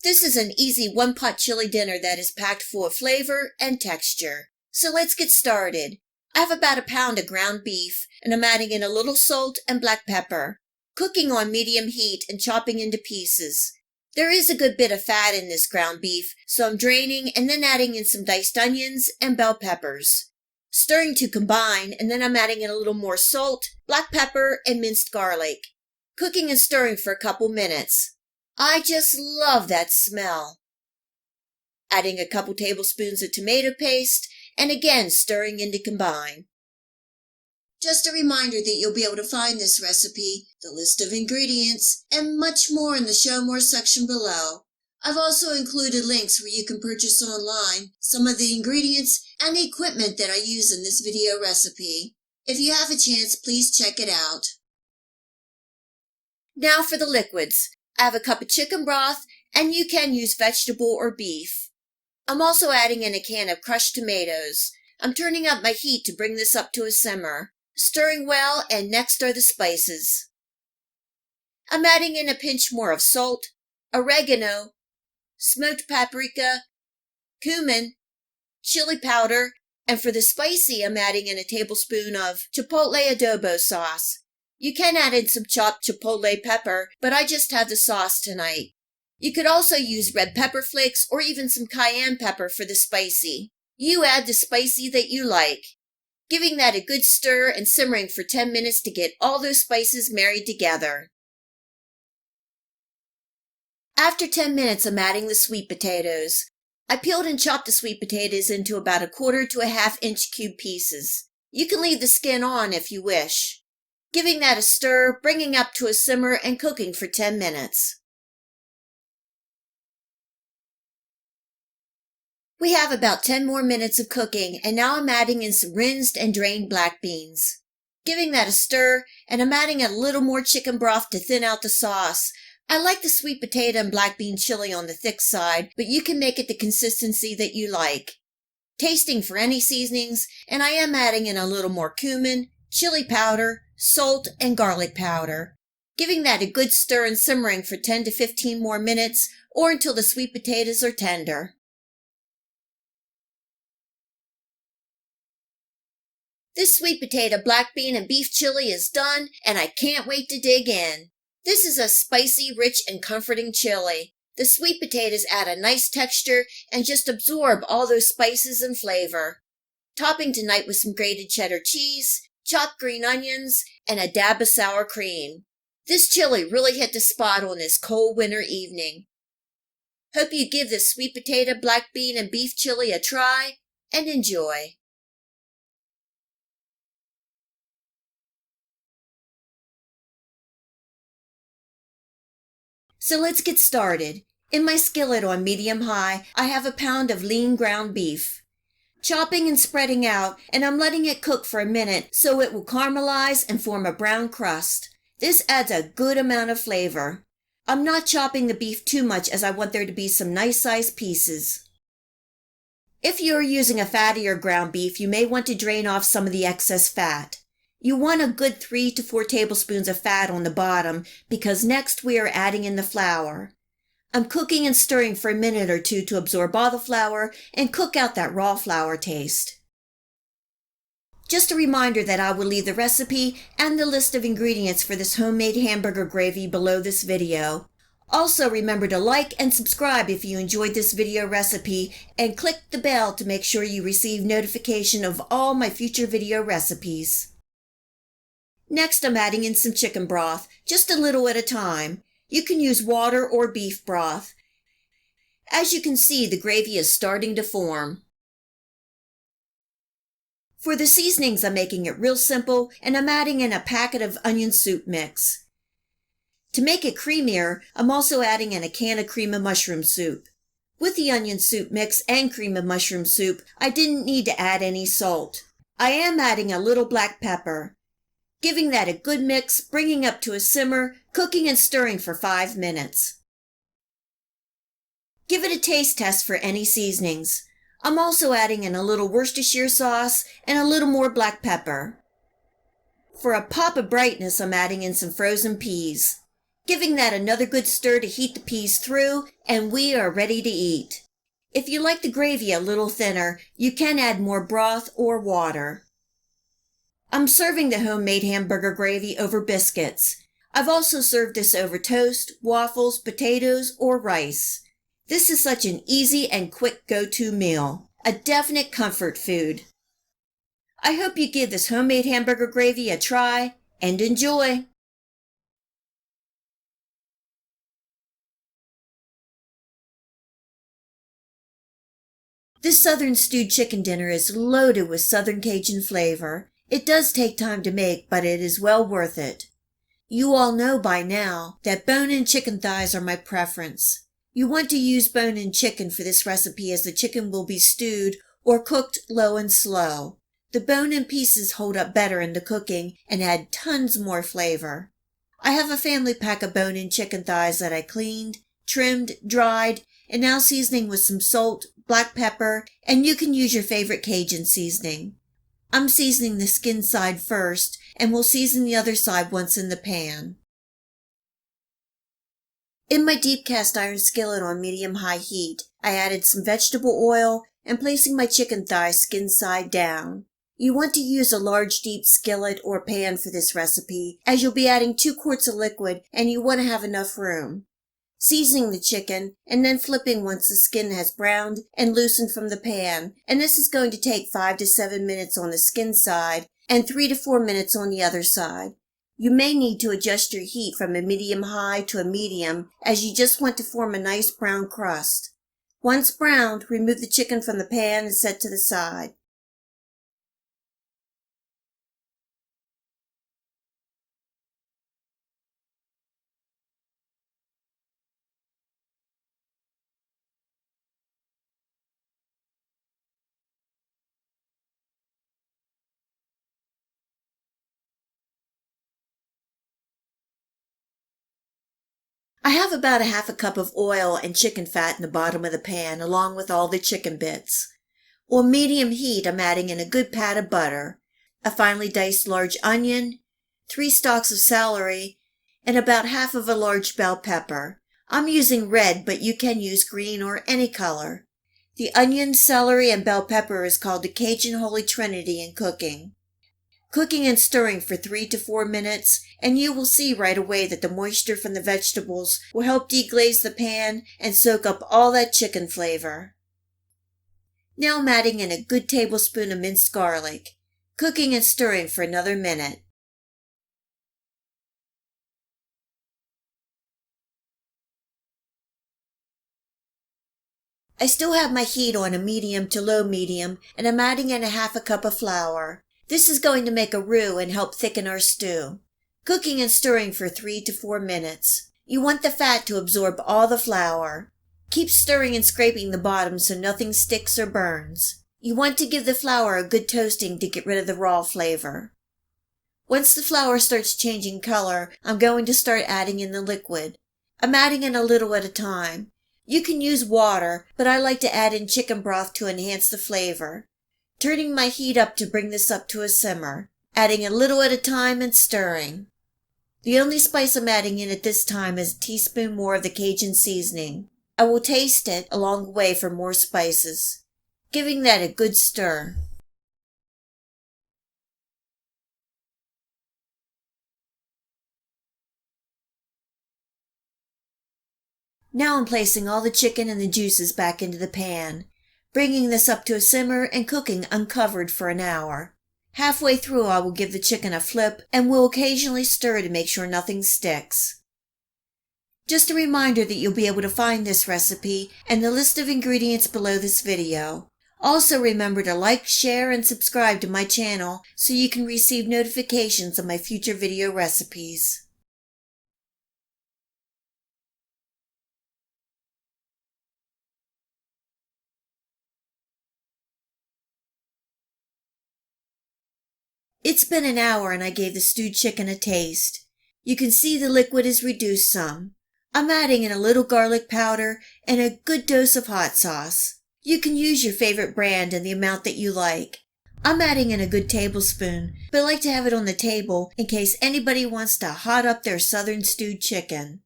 This is an easy one-pot chili dinner that is packed full of flavor and texture. So let's get started. I have about a pound of ground beef, and I'm adding in a little salt and black pepper, cooking on medium heat and chopping into pieces. There is a good bit of fat in this ground beef, so I'm draining and then adding in some diced onions and bell peppers. Stirring to combine, and then I'm adding in a little more salt, black pepper, and minced garlic. Cooking and stirring for a couple minutes. I just love that smell. Adding a couple tablespoons of tomato paste, and again stirring in to combine. Just a reminder that you'll be able to find this recipe, the list of ingredients, and much more in the Show More section below. I've also included links where you can purchase online some of the ingredients and equipment that I use in this video recipe. If you have a chance, please check it out. Now for the liquids. I have a cup of chicken broth, and you can use vegetable or beef. I'm also adding in a can of crushed tomatoes. I'm turning up my heat to bring this up to a simmer. Stirring well, and next are the spices. I'm adding in a pinch more of salt, oregano, smoked paprika, cumin, chili powder, and for the spicy, I'm adding in a tablespoon of chipotle adobo sauce. You can add in some chopped chipotle pepper, but I just have the sauce tonight. You could also use red pepper flakes or even some cayenne pepper for the spicy. You add the spicy that you like. Giving that a good stir and simmering for 10 minutes to get all those spices married together. After 10 minutes, I'm adding the sweet potatoes. I peeled and chopped the sweet potatoes into about a 1/4 to a 1/2 inch cube pieces. You can leave the skin on if you wish. Giving that a stir, bringing up to a simmer, and cooking for 10 minutes. We have about 10 more minutes of cooking, and now I'm adding in some rinsed and drained black beans. Giving that a stir, and I'm adding a little more chicken broth to thin out the sauce. I like the sweet potato and black bean chili on the thick side, but you can make it the consistency that you like. Tasting for any seasonings, and I am adding in a little more cumin, chili powder, salt, and garlic powder. Giving that a good stir and simmering for 10 to 15 more minutes, or until the sweet potatoes are tender. This sweet potato, black bean, and beef chili is done, and I can't wait to dig in. This is a spicy, rich, and comforting chili. The sweet potatoes add a nice texture and just absorb all those spices and flavor. Topping tonight with some grated cheddar cheese, chopped green onions, and a dab of sour cream. This chili really hit the spot on this cold winter evening. Hope you give this sweet potato, black bean, and beef chili a try, and enjoy. So let's get started. In my skillet on medium-high, I have a pound of lean ground beef. Chopping and spreading out, and I'm letting it cook for a minute so it will caramelize and form a brown crust. This adds a good amount of flavor. I'm not chopping the beef too much as I want there to be some nice-sized pieces. If you're using a fattier ground beef, you may want to drain off some of the excess fat. You want a good 3 to 4 tablespoons of fat on the bottom because next we are adding in the flour. I'm cooking and stirring for a minute or two to absorb all the flour and cook out that raw flour taste. Just a reminder that I will leave the recipe and the list of ingredients for this homemade hamburger gravy below this video. Also remember to like and subscribe if you enjoyed this video recipe and click the bell to make sure you receive notification of all my future video recipes. Next, I'm adding in some chicken broth, just a little at a time. You can use water or beef broth. As you can see, the gravy is starting to form. For the seasonings, I'm making it real simple, and I'm adding in a packet of onion soup mix. To make it creamier, I'm also adding in a can of cream of mushroom soup. With the onion soup mix and cream of mushroom soup, I didn't need to add any salt. I am adding a little black pepper. Giving that a good mix, bringing up to a simmer, cooking and stirring for 5 minutes. Give it a taste test for any seasonings. I'm also adding in a little Worcestershire sauce and a little more black pepper. For a pop of brightness, I'm adding in some frozen peas. Giving that another good stir to heat the peas through, and we are ready to eat. If you like the gravy a little thinner, you can add more broth or water. I'm serving the homemade hamburger gravy over biscuits. I've also served this over toast, waffles, potatoes, or rice. This is such an easy and quick go-to meal, a definite comfort food. I hope you give this homemade hamburger gravy a try and enjoy. This Southern stewed chicken dinner is loaded with Southern Cajun flavor. It does take time to make, but it is well worth it. You all know by now that bone-in chicken thighs are my preference. You want to use bone-in chicken for this recipe as the chicken will be stewed or cooked low and slow. The bone-in pieces hold up better in the cooking and add tons more flavor. I have a family pack of bone-in chicken thighs that I cleaned, trimmed, dried, and now seasoning with some salt, black pepper, and you can use your favorite Cajun seasoning. I'm seasoning the skin side first, and will season the other side once in the pan. In my deep cast iron skillet on medium-high heat, I added some vegetable oil and placing my chicken thighs skin side down. You want to use a large deep skillet or pan for this recipe, as you'll be adding 2 quarts of liquid and you want to have enough room. Seasoning the chicken and then flipping once the skin has browned and loosened from the pan, and this is going to take 5 to 7 minutes on the skin side and 3 to 4 minutes on the other side. You may need to adjust your heat from a medium-high to a medium as you just want to form a nice brown crust. Once browned, remove the chicken from the pan and set to the side. I have about a half a cup of oil and chicken fat in the bottom of the pan along with all the chicken bits. On medium heat, I'm adding in a good pat of butter, a finely diced large onion, 3 stalks of celery, and about half of a large bell pepper. I'm using red, but you can use green or any color. The onion, celery, and bell pepper is called the Cajun Holy Trinity in cooking. Cooking and stirring for 3 to 4 minutes, and you will see right away that the moisture from the vegetables will help deglaze the pan and soak up all that chicken flavor. Now I'm adding in a good tablespoon of minced garlic, cooking and stirring for another minute. I still have my heat on a medium to low medium, and I'm adding in a half a cup of flour. This is going to make a roux and help thicken our stew. Cooking and stirring for 3 to 4 minutes. You want the fat to absorb all the flour. Keep stirring and scraping the bottom so nothing sticks or burns. You want to give the flour a good toasting to get rid of the raw flavor. Once the flour starts changing color, I'm going to start adding in the liquid. I'm adding in a little at a time. You can use water, but I like to add in chicken broth to enhance the flavor. Turning my heat up to bring this up to a simmer, adding a little at a time and stirring. The only spice I'm adding in at this time is a teaspoon more of the Cajun seasoning. I will taste it along the way for more spices, giving that a good stir. Now I'm placing all the chicken and the juices back into the pan, bringing this up to a simmer and cooking uncovered for an hour. Halfway through, I will give the chicken a flip and will occasionally stir to make sure nothing sticks. Just a reminder that you'll be able to find this recipe and the list of ingredients below this video. Also remember to like, share, and subscribe to my channel so you can receive notifications of my future video recipes. It's been an hour and I gave the stewed chicken a taste. You can see the liquid is reduced some. I'm adding in a little garlic powder and a good dose of hot sauce. You can use your favorite brand and the amount that you like. I'm adding in a good tablespoon, but I like to have it on the table in case anybody wants to hot up their southern stewed chicken.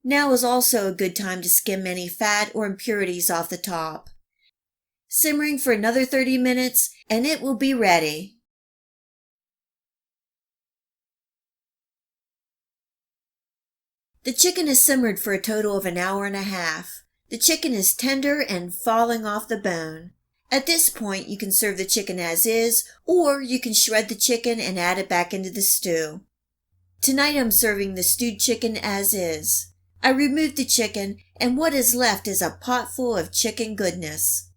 Now is also a good time to skim any fat or impurities off the top. Simmering for another 30 minutes and it will be ready. The chicken is simmered for a total of an hour and a half. The chicken is tender and falling off the bone. At this point, you can serve the chicken as is, or you can shred the chicken and add it back into the stew. Tonight I'm serving the stewed chicken as is. I removed the chicken, and what is left is a pot full of chicken goodness.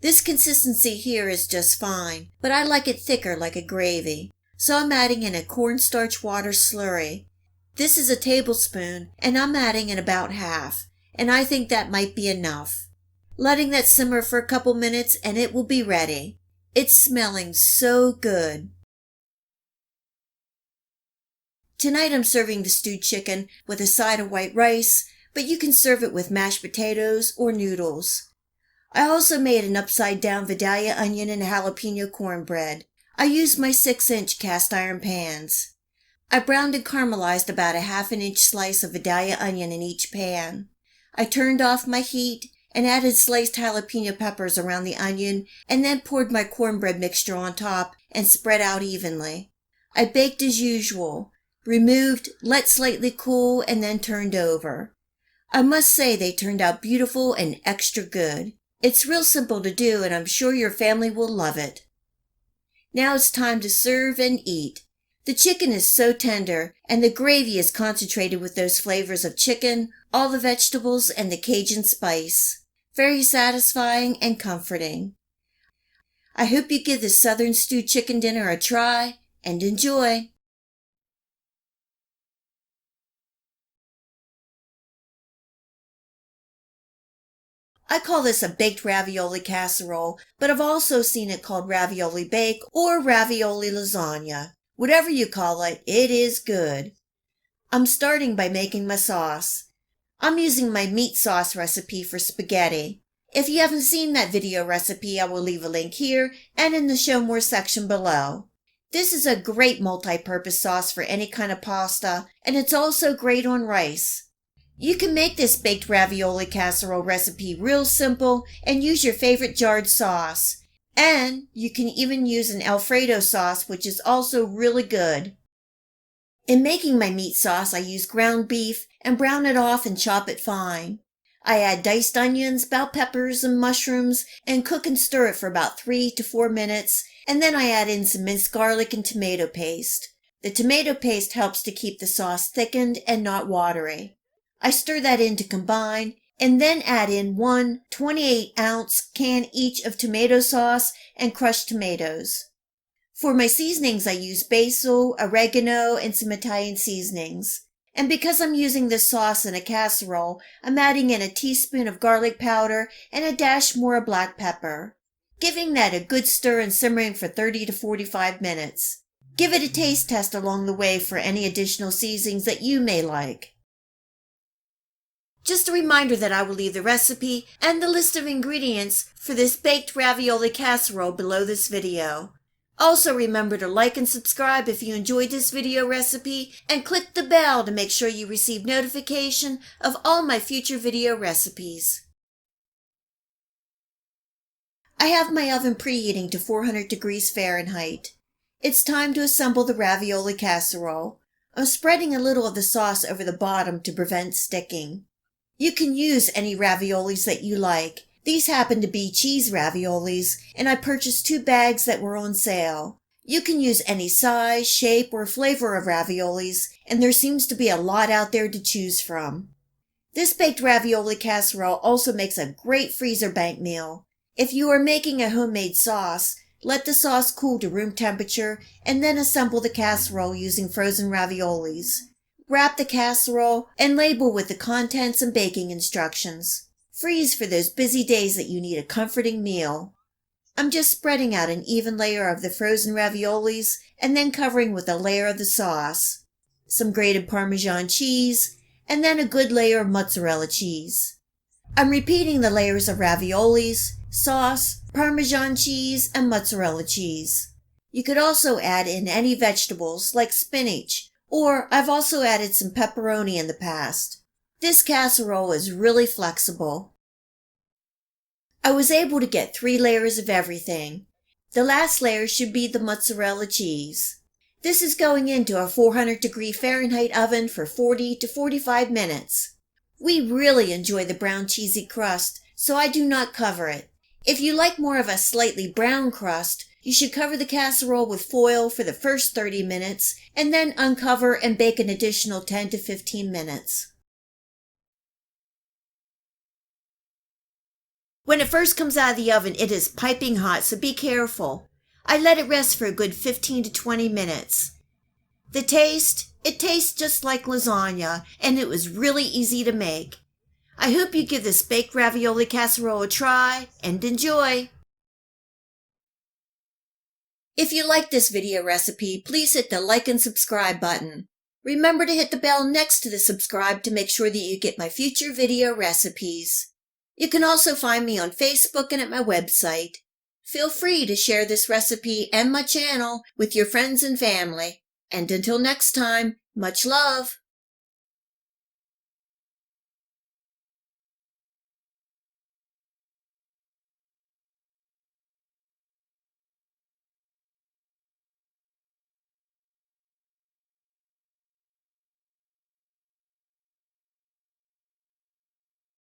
This consistency here is just fine, but I like it thicker like a gravy, so I'm adding in a cornstarch water slurry. This is a tablespoon, and I'm adding in about half, and I think that might be enough. Letting that simmer for a couple minutes and it will be ready. It's smelling so good. Tonight I'm serving the stewed chicken with a side of white rice, but you can serve it with mashed potatoes or noodles. I also made an upside down Vidalia onion and jalapeno cornbread. I used my 6-inch cast iron pans. I browned and caramelized about a 1/2 inch slice of Vidalia onion in each pan. I turned off my heat and added sliced jalapeno peppers around the onion and then poured my cornbread mixture on top and spread out evenly. I baked as usual, removed, let slightly cool, and then turned over. I must say they turned out beautiful and extra good. It's real simple to do and I'm sure your family will love it. Now it's time to serve and eat. The chicken is so tender, and the gravy is concentrated with those flavors of chicken, all the vegetables, and the Cajun spice. Very satisfying and comforting. I hope you give this Southern stewed chicken dinner a try, and enjoy. I call this a baked ravioli casserole, but I've also seen it called ravioli bake or ravioli lasagna. Whatever you call it, it is good. I'm starting by making my sauce. I'm using my meat sauce recipe for spaghetti. If you haven't seen that video recipe, I will leave a link here and in the show more section below. This is a great multi-purpose sauce for any kind of pasta, and it's also great on rice. You can make this baked ravioli casserole recipe real simple and use your favorite jarred sauce. And you can even use an Alfredo sauce, which is also really good. In making my meat sauce, I use ground beef and brown it off and chop it fine. I add diced onions, bell peppers, and mushrooms and cook and stir it for about 3 to 4 minutes, and then I add in some minced garlic and tomato paste. The tomato paste helps to keep the sauce thickened and not watery. I stir that in to combine, and then add in 1 28-ounce can each of tomato sauce and crushed tomatoes. For my seasonings, I use basil, oregano, and some Italian seasonings. And because I'm using this sauce in a casserole, I'm adding in a teaspoon of garlic powder and a dash more of black pepper, giving that a good stir and simmering for 30 to 45 minutes. Give it a taste test along the way for any additional seasonings that you may like. Just a reminder that I will leave the recipe and the list of ingredients for this baked ravioli casserole below this video. Also remember to like and subscribe if you enjoyed this video recipe and click the bell to make sure you receive notification of all my future video recipes. I have my oven preheating to 400 degrees Fahrenheit. It's time to assemble the ravioli casserole. I'm spreading a little of the sauce over the bottom to prevent sticking. You can use any raviolis that you like. These happen to be cheese raviolis, and I purchased 2 bags that were on sale. You can use any size, shape, or flavor of raviolis, and there seems to be a lot out there to choose from. This baked ravioli casserole also makes a great freezer bank meal. If you are making a homemade sauce, let the sauce cool to room temperature and then assemble the casserole using frozen raviolis. Wrap the casserole and label with the contents and baking instructions. Freeze for those busy days that you need a comforting meal. I'm just spreading out an even layer of the frozen raviolis and then covering with a layer of the sauce, some grated Parmesan cheese, and then a good layer of mozzarella cheese. I'm repeating the layers of raviolis, sauce, Parmesan cheese, and mozzarella cheese. You could also add in any vegetables like spinach, or I've also added some pepperoni in the past. This casserole is really flexible. I was able to get 3 layers of everything. The last layer should be the mozzarella cheese. This is going into a 400-degree Fahrenheit oven for 40 to 45 minutes. We really enjoy the brown cheesy crust, so I do not cover it. If you like more of a slightly brown crust, you should cover the casserole with foil for the first 30 minutes and then uncover and bake an additional 10 to 15 minutes. When it first comes out of the oven, it is piping hot, so be careful. I let it rest for a good 15 to 20 minutes. The taste, it tastes just like lasagna, and it was really easy to make. I hope you give this baked ravioli casserole a try and enjoy. If you like this video recipe, please hit the like and subscribe button. Remember to hit the bell next to the subscribe to make sure that you get my future video recipes. You can also find me on Facebook and at my website. Feel free to share this recipe and my channel with your friends and family. And until next time, much love!